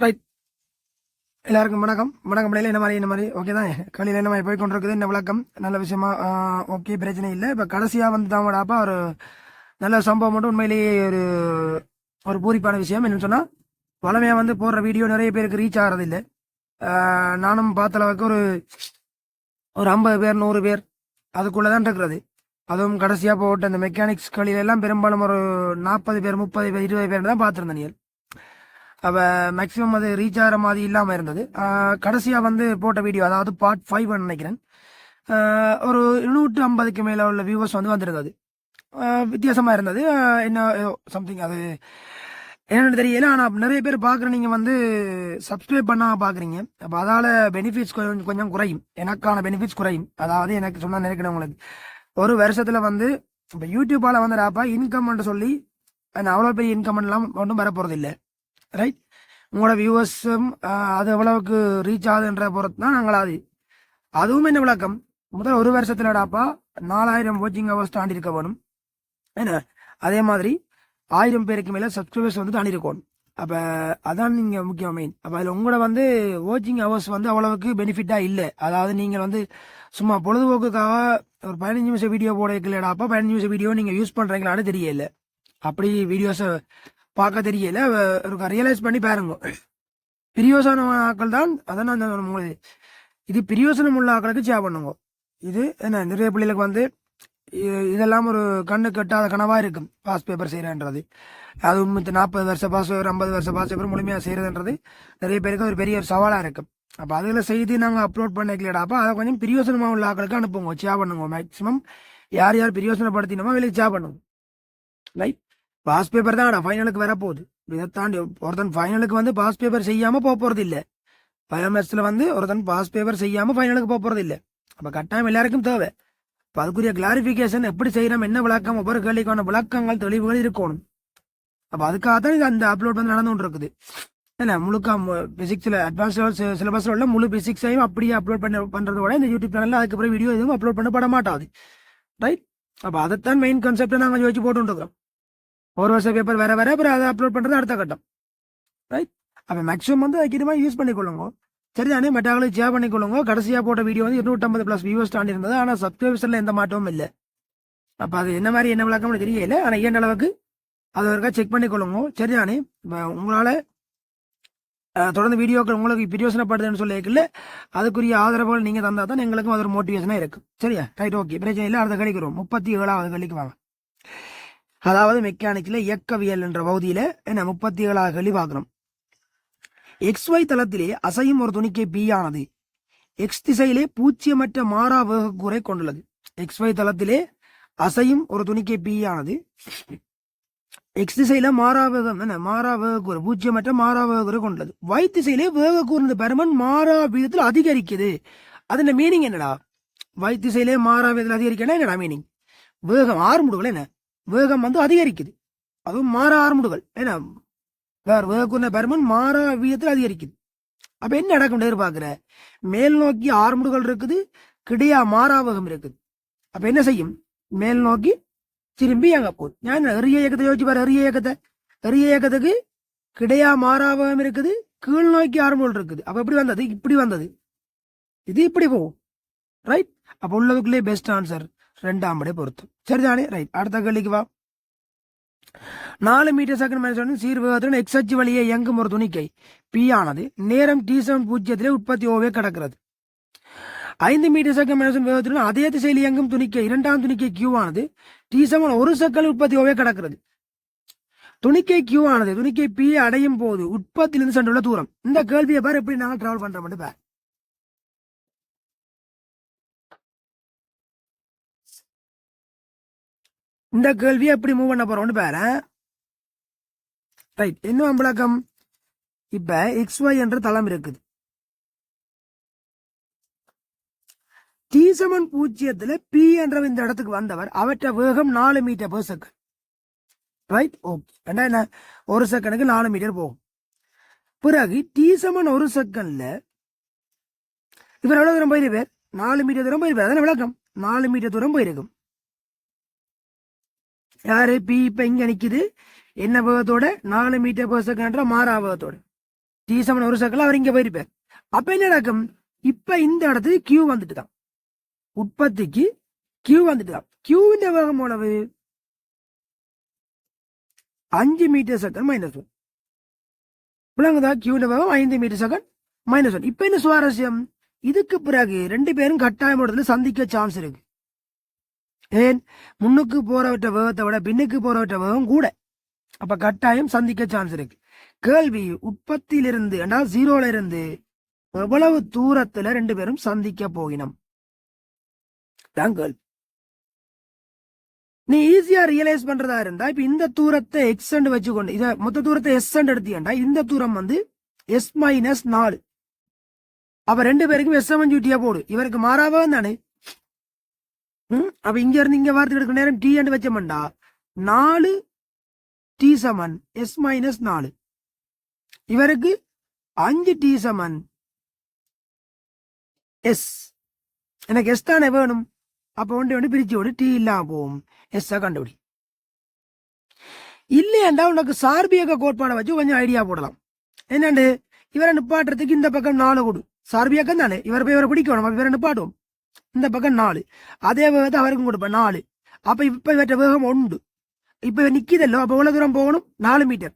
Right. எல்லாருக்கும் வணக்கம். பிள்ளைல என்ன மாதிரி ஓகே தான். காலையில் என்ன மாதிரி போய் கொண்டிருக்குது என்ன விளக்கம் நல்ல விஷயமா? ஓகே, பிரச்சனை இல்லை. இப்போ கடைசியாக வந்து தாங்கடாப்பா ஒரு நல்ல சம்பவம் மட்டும் உண்மையிலேயே ஒரு ஒரு பூரிப்பான விஷயம் என்னன்னு சொன்னால், வளமையாக வந்து போடுற வீடியோ நிறைய பேருக்கு ரீச் ஆகிறது இல்லை. நானும் பார்த்த அளவுக்கு ஒரு ஒரு 50 பேர் 100 பேர் அதுக்குள்ளே தான் இருக்கிறது. அதுவும் கடைசியாக போட்ட அந்த மெக்கானிக்ஸ் எல்லாம் பெரும்பாலும் ஒரு 40 பேர் 30 பேர் 20 பேர் தான் பார்த்துருந்தேன் நீங்கள். அப்போ மேக்ஸிமம் அது ரீச் ஆகிற மாதிரி இல்லாமல் இருந்தது. கடைசியாக வந்து போட்ட வீடியோ, அதாவது பார்ட் 5 நினைக்கிறேன், ஒரு 150க்கு மேலே உள்ள வியூவர்ஸ் வந்து வந்திருந்தது. வித்தியாசமாக இருந்தது. என்ன சம்திங் அது என்னென்னு தெரியல. ஆனால் நிறைய பேர் பார்க்குற நீங்கள் வந்து சப்ஸ்கிரைப் பண்ணாமல் பார்க்குறீங்க. அப்போ அதால் பெனிஃபிட்ஸ் கொஞ்சம் குறையும், எனக்கான பெனிஃபிட்ஸ் குறையும். அதாவது எனக்கு சொன்னால் நினைக்கிறேன், உங்களுக்கு ஒரு வருஷத்தில் வந்து இப்போ யூடியூப்பால் வந்து ராப்பா இன்கம்னு சொல்லி அவ்வளோ பெரிய இன்கம்லாம் ஒன்றும் வர போகிறது இல்லை. ரைட். உங்களோட வியூவர்ஸும் அது எவ்வளவுக்கு ரீச் ஆகுதுன்ற பொறுத்து தான் நாங்கள் அதுவும் என்ன விளக்கம், முதல் ஒரு வருஷத்துலடாப்பா 4000 வாட்சிங் ஹவர்ஸ் தாண்டி இருக்க வேணும். என்ன அதே மாதிரி 1000 பேருக்கு மேலே சப்ஸ்கிரைபர்ஸ் வந்து தாண்டி இருக்கணும். அப்போ அதான் நீங்கள் முக்கியம் மெயின். அப்போ அதில் உங்களோட வந்து வாட்சிங் ஹவர்ஸ் வந்து அவ்வளவுக்கு பெனிஃபிட்டாக இல்லை. அதாவது நீங்கள் வந்து சும்மா பொழுதுபோக்குக்காக ஒரு 15 நிமிஷம் வீடியோ போட இருக்கலடாப்பா, 15 நிமிஷம் வீடியோ நீங்கள் யூஸ் பண்ணுறீங்களான்னு தெரியல. அப்படி வீடியோஸை பார்க்க தெரியல. ரியலைஸ் பண்ணி பாருங்க. பிரியோசனம் ஆக்கள் தான் அதான் நான் இது பிரியோசனம் உள்ள ஆக்களுக்கு சேவ் பண்ணுங்க. இது என்ன நிறைய பிள்ளைகளுக்கு வந்து இதெல்லாம் ஒரு கண்ணு கட்டாத கனவா இருக்கும். பாஸ் பேப்பர் செய்யறன்றது, அதுவும் 40 வருஷம் பாஸ் பேப்பர் 50 வருஷம் பாஸ் பேப்பர் முழுமையாக செய்யறதுன்றது நிறைய பேருக்கு ஒரு பெரிய ஒரு சவாலாக இருக்கும். அப்போ அதில் செய்து நாங்கள் அப்லோட் பண்ணிக்கலடாப்பா, அதை கொஞ்சம் பிரியோசனமாக உள்ள ஆக்களுக்கு அனுப்புங்க, சேவ் பண்ணுங்க. மேக்சிமம் யார் யார் பிரியோசனப்படுத்தினோமோ வெளியே சேவ் பண்ணுங்க. ரைட். பாஸ் பேப்பர் தான் ஃபைனலுக்கு வரப்போகுது. இதை தாண்டி ஒருத்தன் ஃபைனலுக்கு வந்து பாஸ் பேப்பர் செய்யாமல் போக போகிறது இல்லை. பயோமேத்ஸில் வந்து ஒருத்தன் பாஸ் பேப்பர் செய்யாமல் ஃபைனலுக்கு போக போகிறது இல்லை. அப்போ கட்டாயம் எல்லாருக்கும் தேவை. இப்போ அதுக்குரிய கிளாரிஃபிகேஷன் எப்படி செய்கிறோம், என்ன விளக்கம், ஒவ்வொரு கேள்விக்கான விளக்கங்கள் தெளிவுகள் இருக்கணும். அப்போ அதுக்காக தான் இது அந்த அப்லோட் வந்து நடந்து கொண்டு இருக்குது. ஏன்னா முழுக்க பிசிக்ஸில் அட்வான்ஸ் லெவல் சிலபஸில் உள்ள முழு பிசிக்ஸையும் அப்படியே அப்லோட் பண்ணுறதோட இந்த யூடியூப் சேனலில் அதுக்கப்புறம் வீடியோ எதுவும் அப்லோட் பண்ணப்பட மாட்டாது. ரைட். அப்போ அதைத்தான் மெயின் கான்செப்டை நாங்கள் யோசிச்சு போட்டுருக்கிறோம். ஒரு வருஷம் பேப்பர் வேற வேற அப்புறம் அதை அப்லோட் பண்ணுறது அடுத்த கட்டம். ரைட். அப்போ மேக்ஸிமம் வந்து அதுக்கு இதுமாதிரி யூஸ் பண்ணிக்கொள்ளுங்க. சரிதானே? மெட்டாக்களுக்கு ஷேர் பண்ணிக்கொள்ளுங்க. கடைசியாக போட்ட வீடியோ வந்து 250+ வியூவர்ஸ் தாண்டி இருந்தது. ஆனால் சப்ஸ்கிரைபர்ஸில் எந்த மாற்றமும் இல்லை. அப்போ அது என்ன மாதிரி என்ன விளக்கம்னு தெரியல. ஆனால் ஏன் அளவுக்கு அது ஒருக்கா செக் பண்ணிக்கொள்ளுங்க. சரிதானே? இப்போ உங்களால் தொடர்ந்து வீடியோக்கள் உங்களுக்கு பிரியோசனப்படுதுன்னு சொல்லியிருக்கல, அதுக்குரிய ஆதரவுகள் நீங்கள் தந்தால் தான் எங்களுக்கும் அது ஒரு மோட்டிவேஷனாக இருக்கும். சரியா? ரைட். ஓகே, பிரச்சனை இல்லை. அடுத்த கழிக்கிறோம். 37வது கழிக்கு வாங்க. அதாவது மெக்கானிக்கில் இயக்கவியல் என்ற பகுதியில் என்ன 37வது கேள்வி பார்க்கணும். XY தளத்திலே அசையும் ஒரு துணிக்கை P ஆனது X திசையிலே பூச்சியமற்ற மாறா வேகக்கூறை கொண்டுள்ளது. XY தளத்திலே அசையும் ஒரு துணிக்கை P ஆனது X திசையில மாறா வேகக்கூறு பூச்சியமற்ற மாறா வேகக்கூறை கொண்டுள்ளது. Y திசையிலே வேகக்கூறு பருமன் மாறா வீதத்தில் அதிகரிக்குது. அதன் மீனிங் என்னடா? Y திசையிலே மாறா வீதத்தில் அதிகரிக்கணும் என்னடா மீனிங்? வேகம் ஆறுமுடுகள் என்ன வேகம் வந்து அதிகரிக்குது, அதுவும் மாறா ஆறுமுடுகள் என்ன வேற வேகக்கூறின பருமன் மாறா வீதத்தில் அதிகரிக்குது. அப்ப என்ன நடக்கும் எதிர்பார்க்கிற? மேல் நோக்கி ஆறுமுடுகள் இருக்குது, கிடையா மாறா வேகம் இருக்குது. அப்ப என்ன செய்யும்? மேல் நோக்கி திரும்பி அங்க போகுது. நான் எரிய இயக்கத்தை யோசிச்சு பாரு. எரிய இயக்கத்துக்கு கிடையா மாறா வேகம் இருக்குது, கீழ் நோக்கி ஆறுமுடுகள் இருக்குது. அப்ப எப்படி வந்தது? இப்படி வந்தது. இது இப்படி போகும். ரைட். அப்ப உள்ளதுக்குள்ளே பெஸ்ட் ஆன்சர் 2ஆம் படை பொருத்தம். சரிதானே? ரைட். அடுத்த கேள்விக்கு வா. 4 மீட்டர் செகண்ட் சீர்வேகத்துடன் X அச்சு வழியே இயங்கும் ஒரு துணிக்கை P ஆனது நேரம் T7 உற்பத்தி ஓவே கடக்கிறது. 5 மீட்டர் செகண்ட் வேகத்துடன் அதே திசையில் இயங்கும் துணிக்கை 2ஆம் துணிக்கை Q ஆனது T7 1 செகண்ட் உற்பத்தி ஓவே கடக்கிறது. துணிக்கை Q ஆனது துணிக்கை P அடையும் போது உற்பத்தியிலிருந்து சென்றுள்ள தூரம். இந்த கேள்வியை பார் எப்படி நாங்கள் டிராவல் பண்றோம் பார். இந்த கேள்வியை எப்படி மூவ் பண்ண போறோம்னு பாரு. ரைட். இன்னும் விளக்கம். இப்ப XY என்ற தளம் இருக்குது. T7 P என்ற இந்த இடத்துக்கு வந்தவர் அவற்றை வேகம் 4 metre per second. Right. Okay. என்ன 1 செகண்டுக்கு 4 மீட்டர் போகும். பிறகு T7 1 செகண்ட்ல இவர் எவ்வளவு தூரம் போயிருப்பார்? 4 மீட்டர் தூரம் போயிருப்பார். அதான விளக்கம். 4 மீட்டர் தூரம் போயிருக்கும். யாரு? P இப்ப இங்க நிக்குது. என்ன வேகத்தோட 4 மீட்டர் per செகண்ட் மாறா வேகத்தோட t= 1 செகண்ட்ல அவர் இங்க போயிருப்பார். அப்ப என்ன நடக்கும்? இப்ப இந்த இடத்துக்கு கியூ வந்துட்டு தான், உற்பத்திக்கு கியூ வந்துட்டு தான். கியூவின் வேகம் எவ்வளவு? 5 மீட்டர் செகண்ட் -1. விளங்குதா? கியூவின் வேகம் 5 மீட்டர் செகண்ட் -1. இப்ப என்ன சுவாரஸ்யம்? இதுக்கு பிறகு 2 பேரும் கட்டாயம் இடத்துல சந்திக்க சான்ஸ் இருக்கு. ஏன்? முன்னுக்கு போறவற்ற வேகத்தை விட பின்னுக்கு போறவற்ற வேகம் கூட. அப்ப கட்டாயம் சந்திக்க சான்ஸ் இருக்கு. கேள்வி, உற்பத்தியிலிருந்து 0ல இருந்து எவ்வளவு தூரத்துல 2 பேரும் சந்திக்க போகினோம் தான் கேள்வி. நீ ஈஸியா ரியலைஸ் பண்றதா இருந்தா இப்ப இந்த தூரத்தை எக்ஸ் வச்சுக்கொண்டு இத மொத்த தூரத்தை எஸ் எடுத்தீங்கன்னா இந்த தூரம் வந்து S-4. அப்ப 2 பேருக்கும் S-2 போடு. இவருக்கு மாறாவகம் தானே. அப்ப இங்க இருந்து இங்க வார்த்தை எடுக்க நேரம் டி என்று வச்சோம்டா 4 t = S-4. இவருக்கு 5 t S. எனக்கு எஸ் தானே வேணும். அப்ப ஒன்று பிரிச்சு விடு, டி இல்லாம போகும். எஸ் கண்டுபிடி. இல்லையாண்டா உனக்கு சார்பியக்க கோட்பாடை வச்சு கொஞ்சம் ஐடியா போடலாம். என்னண்டு, இவரை நிப்பாட்டுறதுக்கு இந்த பக்கம் 4 கொடு. சார்பியக்கம் தானே, இவரை போய் இவரை பிடிக்கணும். இவரை நிப்பாட்டுவோம். இந்த பக்கம் 4, அதே வேகத்தை அவருக்கும் கொடுப்பேன் 4. அப்ப இப்ப இவற்ற வேகம் 1. இப்ப நிக்கிதல்லோ, அப்ப எவ்வளவு தூரம் போகணும்? 4 மீட்டர்.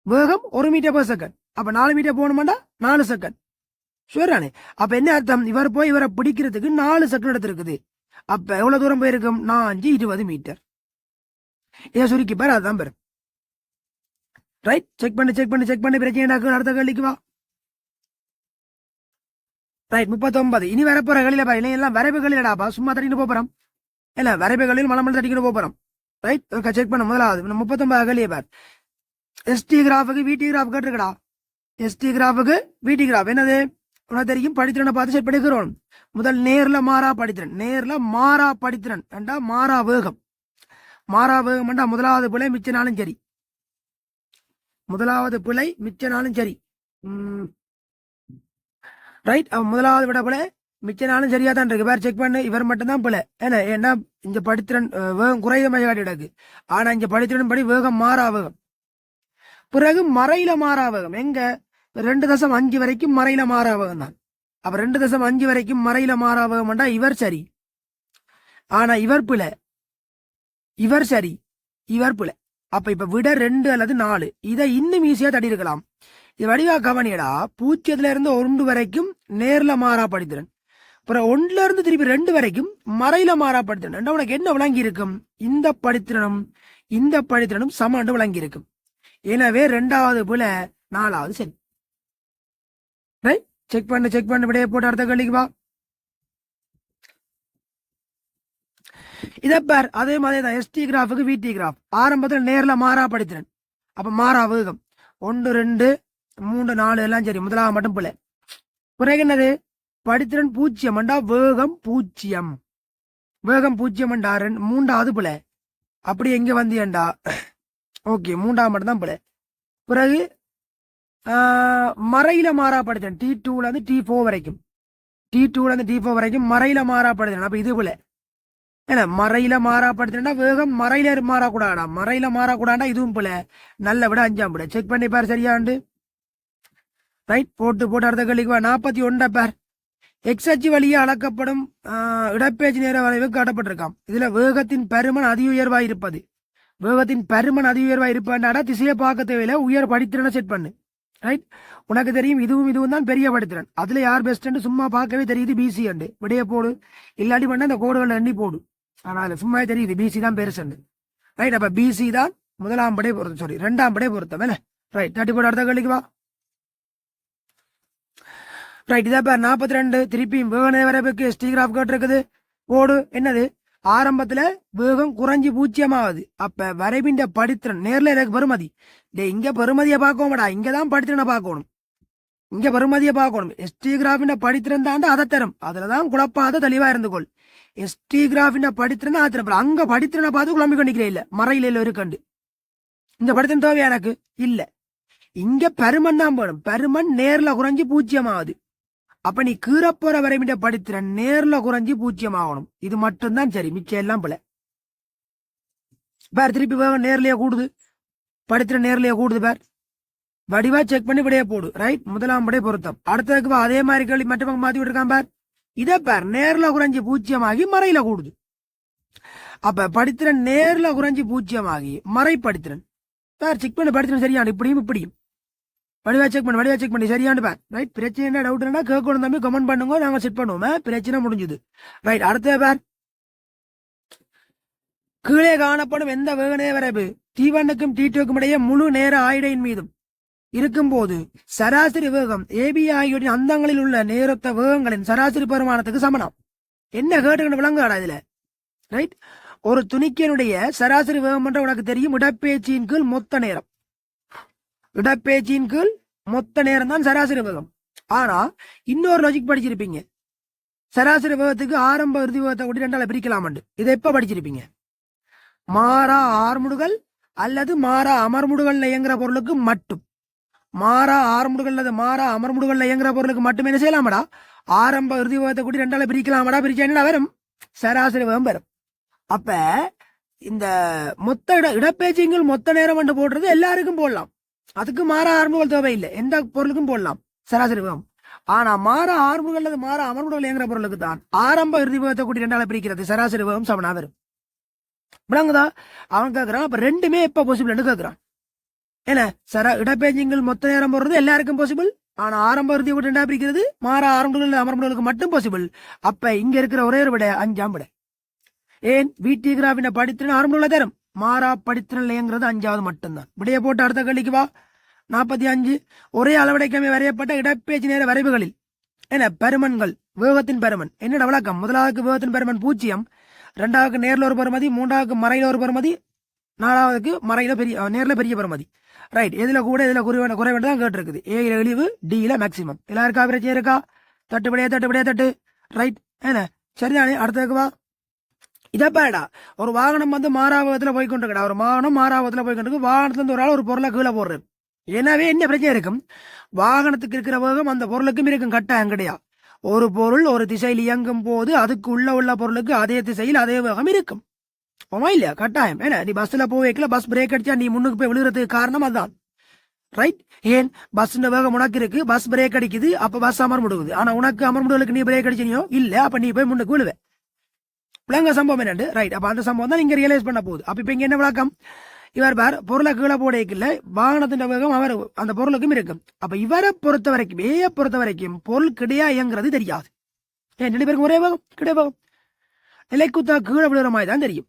வேகம் 1 மீட்டர் per செகண்ட். அப்ப 4 மீட்டர் போகணுமாண்டா 4 செகண்ட். ஷுவரானே. அப்ப என்ன அர்த்தம்? இவர் போய் இவரை பிடிக்கிறதுக்கு 4 செகண்ட் எடுத்திருக்குது. அப்ப எவ்வளவு தூரம் போயிருக்கும்? 20 மீட்டர். ஏன் சுருக்கி பாரு, அதுதான் பேரு. ரைட், செக் பண்ணி பிரச்சனை அடுத்த கேள்விக்கு வா. ரைட், 39. இனி வரப்போற களில பாரு, எல்லாம் வரைவு களிலடாப்பா, சும்மா தட்டிட்டு போறோம். இல்ல, வரைவு களில் மலமல் தட்டிக்கிட்டு போறோம். ரைட், செக் பண்ண. முதலாவது 39 களிய பார். எஸ்டி கிராஃபுக்கு விடி கிராஃப் கேட்டிருக்கடா. எஸ்டி கிராஃபுக்கு விடி கிராஃப் என்னது உனக்கு தெரியும். படித்திறனை பார்த்து செட் பண்ணிக்கிறோம். முதல் நேர்ல மாறா படித்திறன். நேர்ல மாறா படித்திறன் என்றா மாறா வேகம். மாறா வேகம் என்றா முதலாவது பிழை மிச்ச நாளும் சரி. முதலாவது பிழை மிச்ச நாளும் சரி. ரைட், முதலாவது விட பிழை மிச்ச நாளும் சரியா தான் இருக்கு. வேற செக் பண்ணு. இவர் மட்டும்தான் பிழை. ஏன்னா இங்க படித்திறன் வேகம் குறைந்த காட்டி கிடக்கு. ஆனா இங்க படித்திறன் படி வேகம் மாறா வேகம். பிறகு மறையில மாறா வேகம் எங்க 2.5 வரைக்கும் மறையில மாறா வேகம் தான். அப்ப 2.5 வரைக்கும் மறையில மாறா வேகம்டா இவர் சரி. ஆனா இவர் பிழை. இவர் சரி, இவர் பிழை. அப்ப இப்ப விட 2 அல்லது 4. இதை இன்னும் ஈஸியா தடி இருக்கலாம். இது வடிவா கவனியடா. 0ல இருந்து 1 வரைக்கும் நேர்ல மாறா படித்திறன். அப்புறம் 1ல இருந்து திருப்பி 2 வரைக்கும் மறையில மாறா படித்திறன். உனக்கு என்ன விளங்கி இருக்கும்? இந்த படித்திறனும் சமண்டு விளங்கி இருக்கும். எனவே 2வது பிழை, 4வது சரி. ரைட், செக் பண்ணு விடைய போட்டு அடுத்த கேள்விக்கு வா. இதை பார், அதே மாதிரி தான். எஸ்டி கிராஃபுக்கு விடி கிராஃப். ஆரம்பத்தில் நேர்ல மாறா படித்திறன். அப்ப மாறா வேகம் 1, 2, 3, 4 எல்லாம் சரி. முதலாவது மட்டும் பிள்ளை. பிறகு என்னது? படித்திறன் 0 வேகம் 0. வேகம் 0 3வது பிள்ளை. அப்படி எங்க வந்தியண்டா? ஓகே, 3வது மட்டும் தான் பிள்ளை. பிறகு மறையில மாறா படித்திறன் T2ல இருந்து T4 வரைக்கும். T2ல இருந்து T4 வரைக்கும் மறையில மாறா படித்திறன். அப்ப இது பிள்ளை. ஏன்னா மறையில மாறா படித்திறனா வேகம் மறையில மாறக்கூடாடா. மறையில மாறக்கூடாண்டா இதுவும் பிள்ளை. நல்ல விட 5ஆம் பிள்ளை. செக் பண்ணி பார் சரியாண்டு. ரைட், போட்டு அடுத்த கேள்விக்கு வா. 41 பார். எக்ஸ் அச்சு வழியே அளக்கப்படும் இடப்பேச்சு நேர வளைவு காட்டப்பட்டிருக்காம். இதுல வேகத்தின் பருமன் அதி உயர்வாய் இருப்பது. வேகத்தின் பருமன் அதி உயர்வாய் இருப்பாண்டா திசையை பார்க்க தேவையில்ல, உயர் படித்திறனை செட் பண்ணு. ரைட், உனக்கு தெரியும் இதுவும் தான் பெரிய படித்திறன். அதுல யார் பெஸ்ட் சும்மா பார்க்கவே தெரியுது பிசி அண்டு. விடைய போடு. இல்லாட்டி பண்ண அந்த கோடுகள் எண்ணி போடு. ஆனா அதுல சும்மா தெரியுது பிசி தான் பெருசு. ரைட், அப்ப பிசி தான் 1ஆம் படை பொருத்தம். சாரி, 2ஆம் படை பொருத்தம். ரைட், தட்டி போடு அடுத்த கேள்விக்கு வா. ரைட், இதா பார் 42. திருப்பியும் வேக வரைவுக்கு எஸ்டி கிராஃப் கேட்டிருக்குது. போடு. என்னது? ஆரம்பத்துல வேகம் குறைஞ்சி 0 அப்ப வரைவின் படித்திறன் நேர்ல எனக்கு பெருமதி. இங்க பெருமதியை பார்க்கணும்டா. இங்கதான் படித்திறனை பார்க்கணும். இங்க பெருமதியை பார்க்கணும். எஸ்டி கிராஃபின் படித்திறன் தாண்ட அதை தரும். அதுலதான் குழப்பாத தெளிவா இருந்துகொள். எஸ்டி கிராஃபின் படித்திறன் ஆத்திரம். அங்க படித்திறனை பார்த்து குழம்பி கொண்டிருக்கிறேன். இல்ல மறையில இருக்கண்டு. இந்த படித்திறன் தேவையா எனக்கு? இல்ல. இங்க பெருமன் தான் போடும். பெருமன் நேர்ல குறைஞ்சி 0 அப்ப நீ கீறப்போற வரைவிட படித்திறன் நேர்ல குறைஞ்சி 0 ஆகணும். இது மட்டும்தான் சரி, மிச்சம் எல்லாம் பிள்ளை. வேற திருப்பி வேகம் நேர்லயே கூடுது. படித்திறன் நேர்லயே கூடுது பார், வடிவா செக் பண்ணி விடைய போடு. ரைட், முதலாம் விடை பொருத்தம். அடுத்ததுக்கு அதே மாதிரி கேள்வி மற்ற மாத்தி விட்டுருக்கான் பார், இதை பார், நேர்ல குறைஞ்சி பூஜ்ஜியமாகி மறையில கூடுது. அப்ப படித்திறன் நேர்ல குறைஞ்சி பூஜ்ஜியமாகி மறை படித்திறன் பார், செக் பண்ணி படித்திறன் சரியான இப்படியும் இப்படியும் வடிவா செக் பண்ணி சரியானு பார். ரைட், பிரச்சனை என்ன டவுட் என்ன கேட்கணும் தம்பி, கமெண்ட் பண்ணுங்க, நாங்க செட் பண்ணுவோம். பிரச்சனை முடிஞ்சது. ரைட், அடுத்த பார், கீழே காணப்படும் எந்த வேகநேர வரைவு T1க்கும் T2க்கும் இடையே முழு நேர ஆயிடையின் மீதும் இருக்கும்போது சராசரி வேகம் ஏபி ஆகியோரின் அந்தங்களில் உள்ள நேரத்த வேகங்களின் சராசரி பெருமானத்துக்கு சமனம். என்ன கேட்டுக்கிட்டு விளங்காடா இதுல? ரைட், ஒரு துணிக்கினுடைய சராசரி வேகம் என்ற உனக்கு தெரியும், இடப்பெயர்ச்சியின் கீழ் மொத்த நேரம். இடப்பெயர்ச்சியின் கீழ் மொத்த நேரம் தான் சராசரி வேகம். ஆனா இன்னொரு லாஜிக் படிச்சிருப்பீங்க, சராசரி வேகத்துக்கு ஆரம்ப இறுதி வேகத்தை கூட்டி ரெண்டால பிரிக்கலாம். இதை எப்ப படிச்சிருப்பீங்க? மாறா ஆர்முடுகள் அல்லது மாறா அமர்முடுகள் இயங்குற பொருளுக்கு மட்டும், மாறா ஆர்முடுகள் அல்லது மாறா அமர்முடுகள் இயங்குற பொருளுக்கு மட்டும் என்ன செய்யலாமடா? ஆரம்ப இறுதி வேகத்தை கூட்டி ரெண்டால பிரிக்கலாமடா. பிரிச்சா என்ன வரும்? சராசரி வேகம் வரும். அப்ப இந்த மொத்த இடப்பெயர்ச்சிகள் மொத்த நேரம் என்று போடுறது எல்லாருக்கும் போடலாம், அதுக்கு மாறா ஆர்முடுகள் தேவையில்லை, எந்த பொருளுக்கும் போடலாம் சராசரி வேகம். ஆனா மாறா ஆர்முடுகள் அல்லது மாறா அமர்முடுகள் இயங்குற பொருளுக்கு தான் ஆரம்ப இறுதி வேகத்தை கூட்டி ரெண்டால பிரிக்கிறது சராசரி வேகம் சமனா வரும். விளங்குதா? அவன் கேட்கறான், அப்ப ரெண்டுமே எப்ப பாசிபிள் கேட்கறான். ஏன்னா இடப்பெயர்ச்சிகள் மொத்த நேரம் போடுறது எல்லாருக்கும் பாசிபிள், ஆனா ஆரம்ப இறுதி கூட்டி ரெண்டா பிரிக்கிறது மாறா ஆரம்புகள் அமர்முகளுக்கு மட்டும் பாசிபிள். அப்ப இங்க இருக்கிற ஒரே ஒரு விட 5ஆம் விட. ஏன் வீட்டி கிராஃபின படித்திறன் ஆரம்புல தரும், மாறா படித்திறன் இயங்குறது 5வது மட்டும்தான். விடைய போட்டு அடுத்த கேள்விக்கு வா. 45 ஒரே அளவடைக்கமே வரையப்பட்ட இடப்பெயர்ச்சி நேர வரைவுகளில் என்ன பருமன்கள் வேகத்தின் பருமன் என்னோட விளக்கம்? முதலாவதுக்கு வேகத்தின் பருமன் 0, ரெண்டாவதுக்கு நேர்ல ஒரு பருமதி, மூன்றாவதுக்கு மறையில ஒரு பருமதி, நாலாவதுக்கு மறையில நேர்ல பெரிய பருமதி. ரைட், எதுல கூட எதுல குறைவேண்டு தான் கேட்டிருக்குது. ஏல இழிவு, டில மேக்சிமம். எல்லாருக்கா பிரச்சனை இருக்கா? தட்டு. ரைட், என்ன சரிதானே? அடுத்ததுக்கு வா. இதப்பாடா, ஒரு வாகனம் மாறாவகத்துல போய்கொண்டிருக்கா, ஒரு வாகனம் மாறாவகத்துல போய்கொண்டிருக்கு, வாகனத்துல இருந்து ஒரு ஆள் ஒரு பொருளை கீழே போடுறது. எனவே என்ன பிரச்சனை இருக்கும்? வாகனத்துக்கு இருக்கிற வேகம் அந்த பொருளுக்கும் இருக்கும், கட்டாயம் கிடையாது. ஒரு பொருள் ஒரு திசையில் இயங்கும் போது அதுக்கு உள்ள பொருளுக்கு அதே திசையில் அதே வேகம் இருக்கும், இல்லையா? கட்டாயம். ஏன்னா நீ பஸ்ல போவேக்கல பஸ் பிரேக் அடிச்சா நீ முன்னுக்கு போய் விழுகிறதுக்கு காரணம் அதுதான். ரைட், ஏன் பஸ் வேகம் உனக்கு இருக்கு, பஸ் பிரேக் அடிக்குது, அப்ப பஸ் அமர் முடுகுது. ஆனா உனக்கு அமர் முடுகளுக்கு நீ பிரேக் அடிச்சினியோ இல்ல, அப்ப நீ போய் முன்னுக்கு விழுவ. விளங்க சம்பவம் என்னண்டு? ரைட், அப்ப அந்த சம்பவம் தான் இங்க ரியலைஸ் பண்ண போகுது. அப்ப இப்ப இங்க என்ன விளக்கம்? இவர் பார், பொருளை கீழே போடையில வாகனத்தின் வேகம் அவர் அந்த பொருளுக்கும் இருக்கும். அப்ப இவரை பொறுத்த வரைக்கும், ஏய பொறுத்த வரைக்கும் பொருள் கிடையா இயங்குறது தெரியாது. ஏன் 2 பேருக்கும் ஒரே வேகம் கிடையாது, நிலைக்குத்தா கீழே விழுற மாதிரி தான் தெரியும்.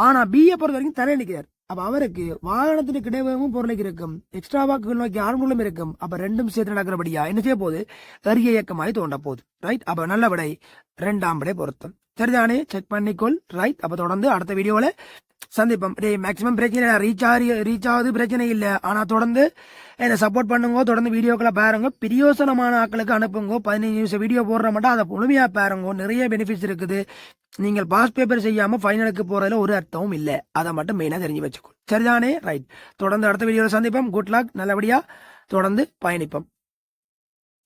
ஆனா பிஏ பொறுத்த வரைக்கும் தலை நிற்கிறார். அப்ப அவருக்கு வாகனத்தின் கிடைவேகமும் பொருளுக்கு இருக்கும், எக்ஸ்ட்ராவா கீழ் நோக்கி ஆர்முகளும் இருக்கும். அப்ப ரெண்டும் சேர்த்து நடக்கிறபடியா என்ன செய்ய போகுது? கரிய இயக்கமாய் தோண்ட போகுது. ரைட், அப்ப நல்ல விடை 2ஆம் விடை பொருத்தம். சரிதானே? செக் பண்ணிக்கொள். ரைட், அப்ப தொடர்ந்து அடுத்த வீடியோல சந்திப்போம். மேக்சிமம் பிரச்சனை ரீச் ஆகுது, பிரச்சனை இல்லை. ஆனா தொடர்ந்து என்ன சப்போர்ட் பண்ணுங்க, தொடர்ந்து வீடியோக்களை பாருங்க, பிரியோசனமான ஆட்களுக்கு அனுப்புங்க. 15 நிமிஷம் வீடியோ போடுற மட்டும் அதை முழுமையா பாருங்க, நிறைய பெனிஃபிட்ஸ் இருக்குது. நீங்கள் பாஸ் பேப்பர் செய்யாம ஃபைனலுக்கு போறதுல ஒரு அர்த்தமும் இல்லை, அதை மட்டும் மெயினா தெரிஞ்சு வச்சுக்கோ. சரிதானே? ரைட், தொடர்ந்து அடுத்த வீடியோல சந்திப்போம். குட் லக், நல்லபடியா தொடர்ந்து பயணிப்போம்.